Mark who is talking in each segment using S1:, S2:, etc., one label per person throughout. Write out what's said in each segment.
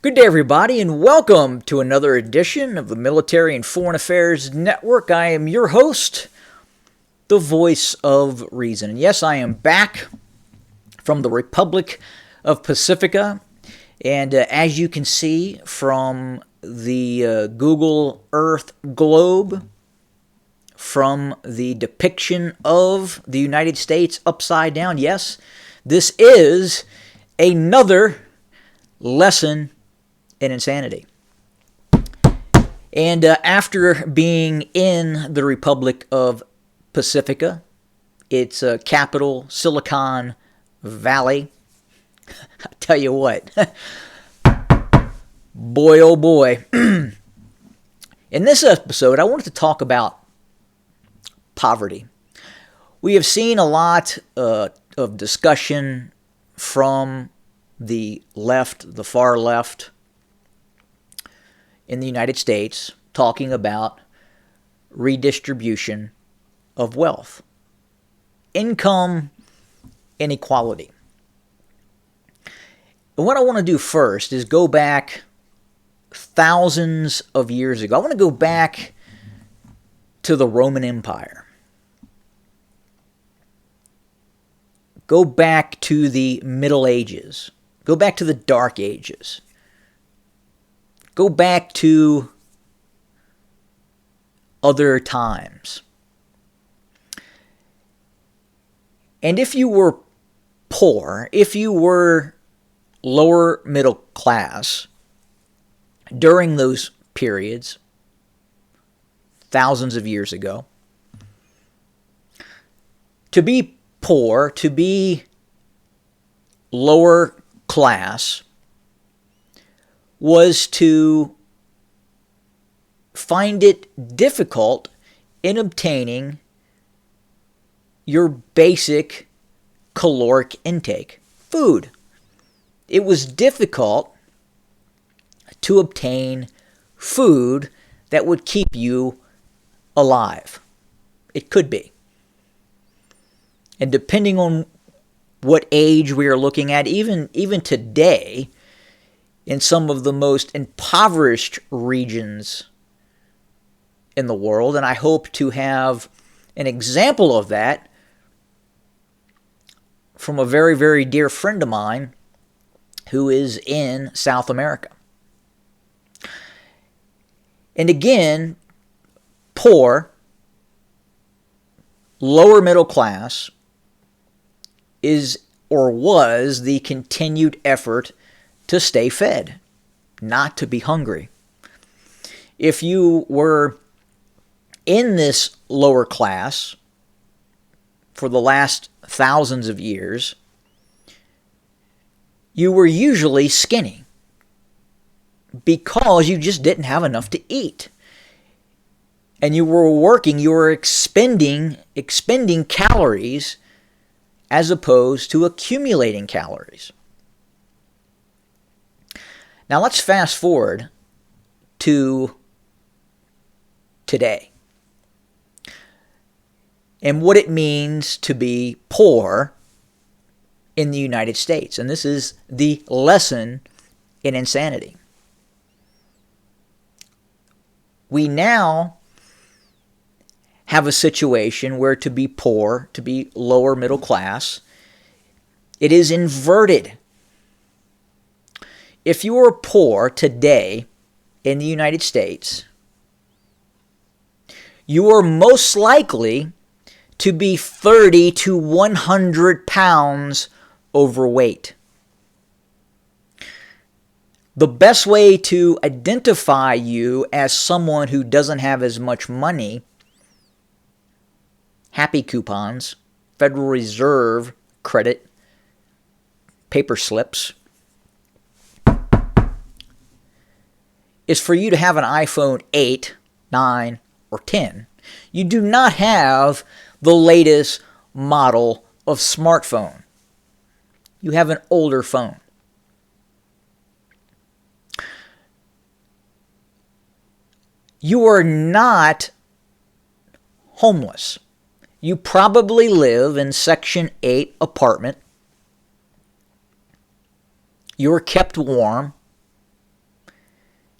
S1: Good day, everybody, and welcome to another edition of the Military and Foreign Affairs Network. I am your host, the voice of reason. And yes, I am back from the Republic of Pacifica. And as you can see from the Google Earth globe, from the depiction of the United States upside down, yes, this is another lesson in insanity. And after being in the Republic of Pacifica, its capital, Silicon Valley, I tell you what, boy oh boy. In this episode, I wanted to talk about poverty. We have seen a lot of discussion from the left, the far left, in the United States, talking about redistribution of wealth, income inequality. And what I want to do first is go back thousands of years ago. I want to go back to the Roman Empire. Go back to the Middle Ages. Go back to the Dark Ages. Go back to other times. And if you were poor, if you were lower middle class during those periods, thousands of years ago, to be poor, to be lower class, was to find it difficult in obtaining your basic caloric intake, food. It was difficult to obtain food that would keep you alive. It could be. And depending on what age we are looking at, even today, in some of the most impoverished regions in the world, and I hope to have an example of that from a very, very dear friend of mine who is in South America. And again, poor, lower middle class is or was the continued effort to stay fed, not to be hungry. If you were in this lower class for the last thousands of years, you were usually skinny because you just didn't have enough to eat. And you were working, you were expending calories as opposed to accumulating calories. Now let's fast forward to today and what it means to be poor in the United States. And this is the lesson in insanity. We now have a situation where to be poor, to be lower middle class, it is inverted. If you are poor today in the United States, you are most likely to be 30 to 100 pounds overweight. The best way to identify you as someone who doesn't have as much money, happy coupons, Federal Reserve credit, paper slips, is for you to have an iPhone 8, 9, or 10. You do not have the latest model of smartphone. You have an older phone. You are not homeless. You probably live in Section 8 apartment. You're kept warm.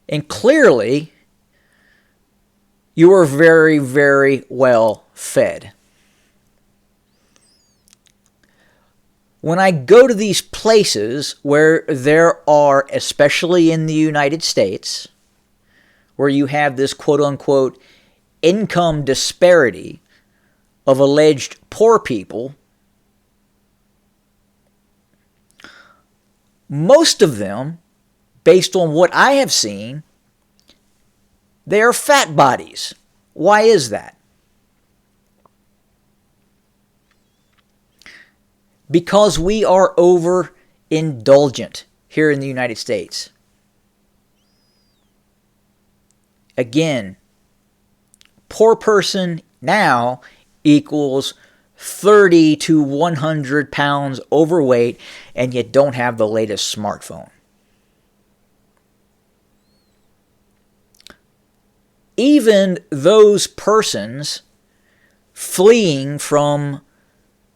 S1: And clearly, you are very, very well fed. When I go to these places where there are, especially in the United States, where you have this quote-unquote income disparity of alleged poor people, most of them, based on what I have seen, they are fat bodies. Why is that? Because we are overindulgent here in the United States. Again, poor person now equals 30 to 100 pounds overweight, and you don't have the latest smartphone. Even those persons fleeing from,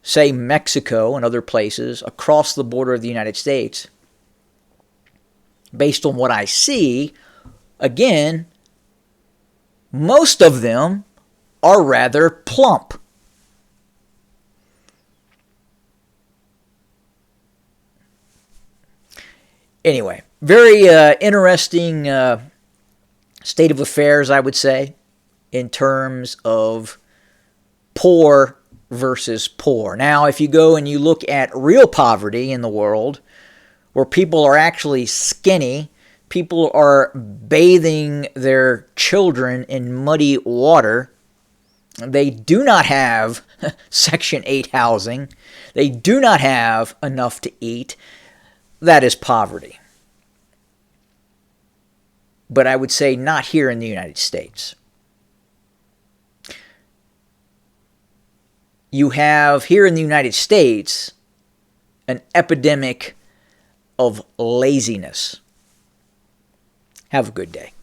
S1: say, Mexico and other places across the border of the United States, based on what I see, again, most of them are rather plump. Anyway, very interesting state of affairs, I would say, in terms of poor versus poor. Now, if you go and you look at real poverty in the world, where people are actually skinny, people are bathing their children in muddy water, they do not have Section 8 housing, they do not have enough to eat, that is poverty. But I would say not here in the United States. You have here in the United States an epidemic of laziness. Have a good day.